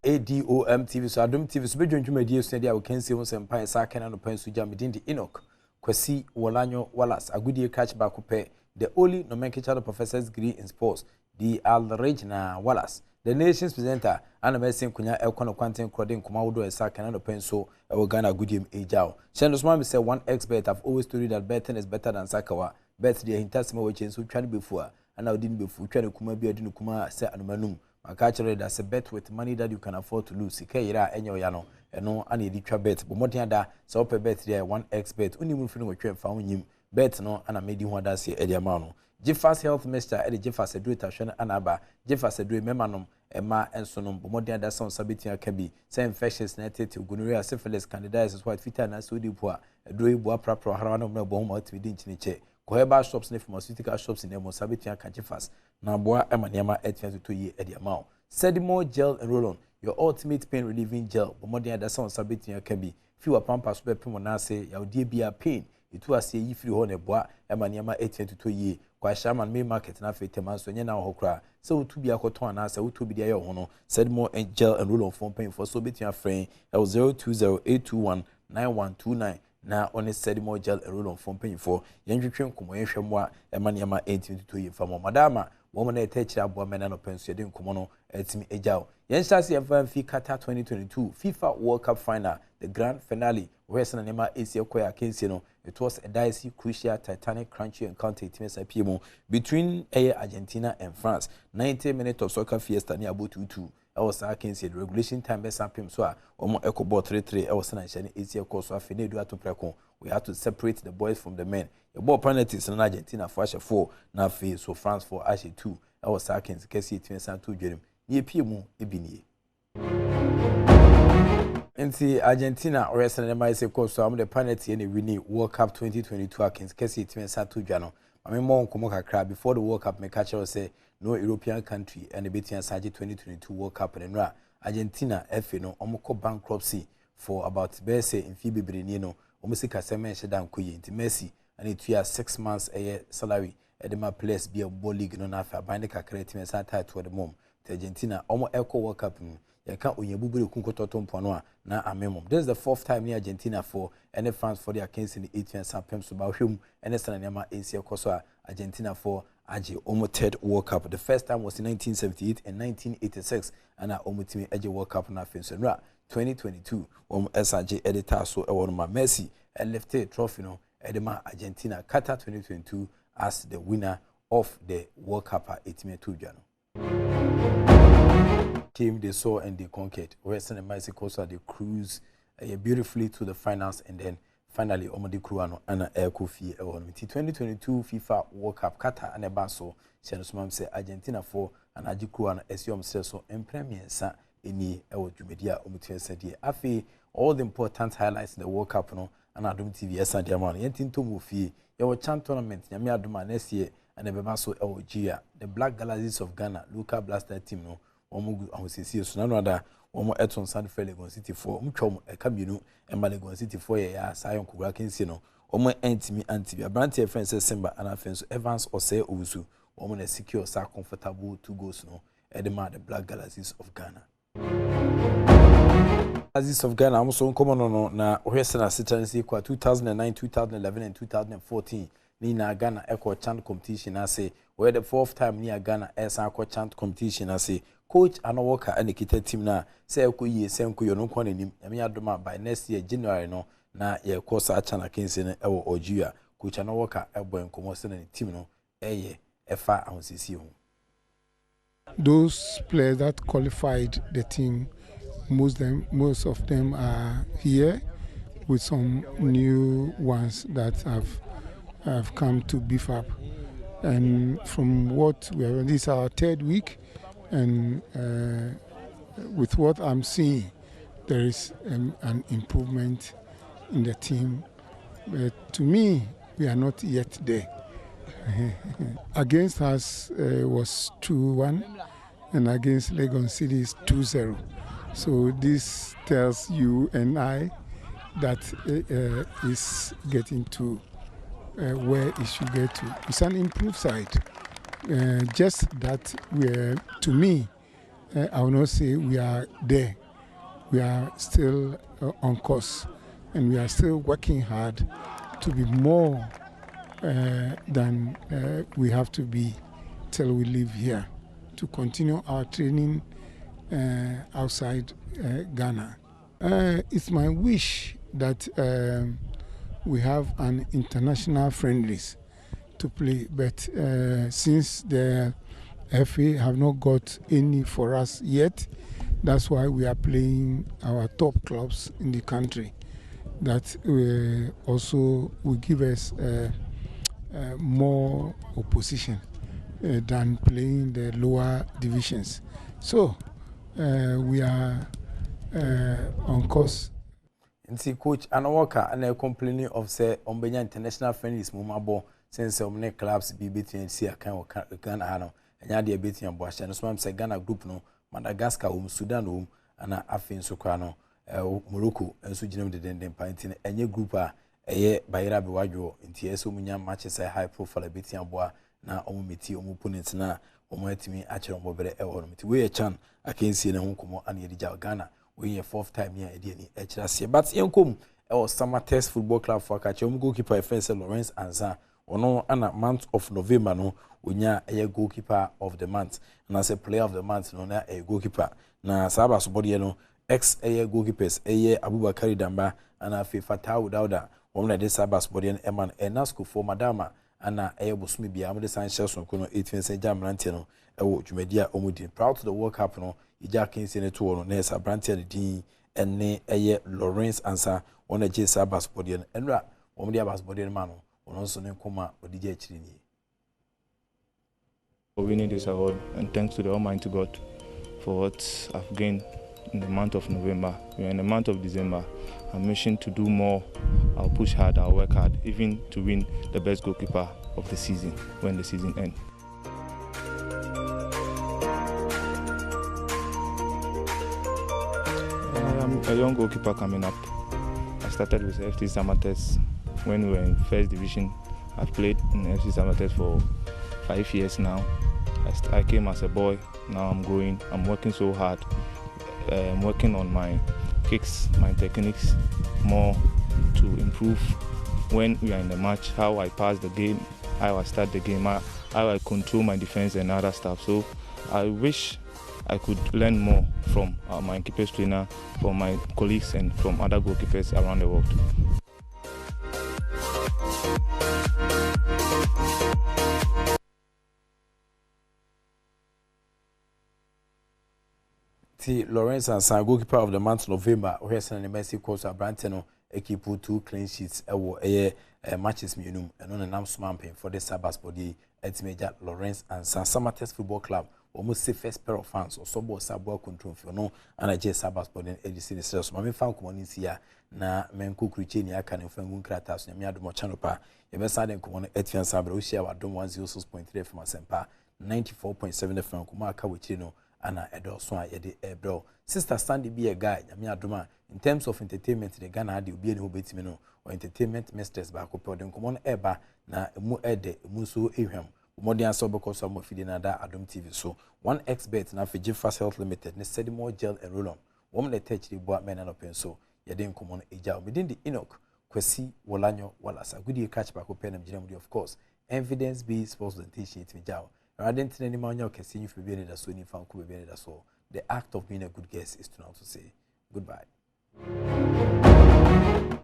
Adom TV so Adom TV so bedwentwuma die so dia we kan see won sempa esa kan no pan so jam din di Enoch Kwasi Wolanyo Wallace agudie catch back pe the only nomenclature professor's degree in sports the Al-Regina Wallace the nation's presenter and amazing kunya elkono kwanten croding kuma wodo esa kan no pan so e wo Ghana agudie ejao shendo so man say one expert I've always told you that betting is better than sakawa bet the hintasima we chen so twa before and now didn't before twa kuma bi adinu kuma say anomanum Makachore that's a bet with money that you can afford to lose. Ikeira enyo yano eno ani editwa bet. But more than that, so pe bet there 1x bet. Uni mu feeling we twa fa unyim bet no ana made ho da se edi ama no. Jeffas health minister edi Jeffas edru tahwe anaba. Jeffas edru memanom ema ensonom. But more than that sound sabitia ka bi. Say infections na tete gonorrhea syphilis candidiasis white fever na so di po a edru ibu aprapro harawa no na bo ho ma timi di nchiniche. Koheba shops ne pharmaceutical shops in Emo Sabitia Kajifas, Naboa Emaniama Etian to ye Ediamao. Sedimo gel and roll on, your ultimate pain relieving gel, but more than that sound Sabitia can be. Fewer pampas where Pimonase, your dear be a pain. It was a ye free hone bois, Emaniama Etian to ye, quite shaman may market and after Teman so now hokra. So to be a cotton answer, to be the hono, Sedimo and gel and roll on phone pain for Sobitia frame, L0208219129. Na on Sedimo gel and roll on phone paying for Yanjum Kumoyamwa, Emaniama 1822 from Madama, woman a teacher, woman and open Sedin Kumono, Etimi Ejao. Yenstasi FMF Qatar 2022 FIFA World Cup final, the grand finale, Western Nema Asia Koya Kinsino. It was a dicey, crucial, titanic, crunchy encounter between Argentina and France. 90 minutes of soccer fiesta near Bututu. I was saying the regulation time best up so almost echo ball 3-3. I was saying easier course so we had to separate the boys from the men. The ball penalties in Argentina for Asha 4, now face so France for Asha 2. I was saying the case it means to Jerem. Ye Piemu Ebini. Nti Argentina wrestling them I say course so I'm the penalty and winning World Cup 2022 against case it means to Jano. I mean more komoka crab before the World Cup me catch say no European country and the Betian Saji 2022 World Cup and Argentina FA no omoko bankruptcy for about bese in Phoebe Brenino omusika sema shedan koye nti Messi and it year 6 months a year salary at the place be a ball league no na fa bande kakra team sa title the mom to Argentina omo echo World Cup yaka onyebubure kunkototo mpono na amemom. This is the 4th time in Argentina for any France for their case in the 18th Sampem so ba hwem any sanema Asia koso Argentina for Aji Omo 3rd World Cup. The first time was in 1978 and 1986 and Omo team Aji World Cup na fin so 2022 SRJ editor so my Messi and left a trophy no edema Argentina Qatar 2022 as the winner of the World Cup at 18 Team they saw and they conquered. Western and Mexico so they cruise beautifully to the finals and then finally Omodi Kruano and Air Kofi 2022 FIFA World Cup Qatar and Ebaso Shanusmam say Argentina for and Aji Kruano Esiom so in Premier Sa any Ewo Jumedia Omutia said Afi all the important highlights in the World Cup no and Adom TV Sandiaman Yentin to Mufi your chan tournament Yami Adoma next year and Ebaso Ewo Gia the Black Galaxies of Ghana local blaster team no omugu ahosisi so na no omo Eton San Legon City for mtwom ekabinu emba Legon City for ya sayon kugura kensi no omo antimi antibi abrante friends Semba and afenso Evans Osei Owusu omo na secure sa comfortable 2 goals no edema the Black Galaxies of Ghana. Galaxies of Ghana also come on na ohwesena sitansi kwa 2009 2011 and 2014 ni na Ghana Echo Chant competition ase where the 4th time ni Ghana Echo Chant competition ase coach Anowoka and the team na say Kuyi Senku no kwanim Yami Adoma by next year January no na ye course achana kense na ewo Ojuya coach Anowoka ebo enkomo se na team no eye efa ahosisi ho. Those players that qualified the team, most of them are here with some new ones that have come to beef up. And from what we are, this is our 3rd week, and with what I'm seeing, there is an improvement in the team. But to me, we are not yet there. Against us was 2-1, and against Legon City is 2-0. So this tells you and I that is getting to where it should get to. It's an improved side. Just that to me, I will not say we are there. We are still on course, and we are still working hard to be more than we have to be till we leave here, to continue our training outside Ghana. It's my wish that we have an international friendlies to play, but since the FA have not got any for us yet, that's why we are playing our top clubs in the country. That also will give us more opposition than playing the lower divisions. So we are on course. Nti coach Anawaka and complaining of say Ombenya international friendlies mumabo since omne clubs be between see akan Ghana hano enya de between aboahye no so am say Ghana group no Madagascar Sudan ana afin so kwa no Morocco enso ginam de den panti enye group a eye Bayera be wadwo nti eso munya matches high profile between aboa na omumeti opponent na omatimi akere ombobere e wono nti we chan akensi na hunkomo ana yedija Ghana we your fourth time here ediani echirase but yenkom Summer Test Football Club for catch goalkeeper FS Lawrence Anza ono ana month of November no onya a goalkeeper of the month and as a player of the month no na a goalkeeper na saba so body no ex goalkeepers Abubakar Damba ana Fatau Dauda won na saba so body eman enasco for madama ana bosumi bia am de Sanchez so no 18 jamrantie no ewo dwumadia omudi proud to the World Cup no ija kensi ne to no na esa brantie de din enne Lawrence Ansa won na saba so body no enra won de abas body no ma no won so ne koma odije akiri ni. For winning this award, and thanks to the Almighty God for what I've gained in the month of November. We are in the month of December. I'm wishing to do more. I'll push hard, I'll work hard, even to win the best goalkeeper of the season when the season ends. I'm a young goalkeeper coming up. I started with FC Samates when we were in first division. I've played in FC Samates for 5 years now. I came as a boy, now I'm growing. I'm working so hard. I'm working on my kicks, my techniques more to improve when we are in the match, how I pass the game, how I start the game, how I control my defense and other stuff. So I wish I could learn more from my keepers trainer, from my colleagues and from other goalkeepers around the world. Lawrence Ansa, goalkeeper of the month November, Ohesan and Messi course Abranteno, equipo 2 clean sheets, matches minimum, and on a nam smamping for the Sabas body at Major Lawrence Ansa, Summer Test Football Club, almost the first pair of fans or Sobo Sabo control for no, and I just Sabas body editing sales. Mammy found communities here, na Menku Krichenia can inform Kratas, and Miado Mochanopa, a Messiah and Common Etian Sabro, share Adom 106.3 from Asempa, 94.7 from Kumaka, which you know. Ana so yede ebro sister Sandy be a guy nyame adoma in terms of entertainment the Ghana had obi ene obetimi no or entertainment mistress ba ko pe odin komo no eba na emu ede emu so ehwam omodi aso beko so mo fidi na da Adom TV so one expert na Fiji Fast Health Limited ne steady more gel and roll on wom le touch the boa men na pen so yede nkomo no eja obedin the Enoch Kwesi Wolanyo Walasa gudi catch ba ko pe na mjina of course evidence based presentation it meja I didn't any man you can see if you be so the act of being a good guest is to now to say goodbye.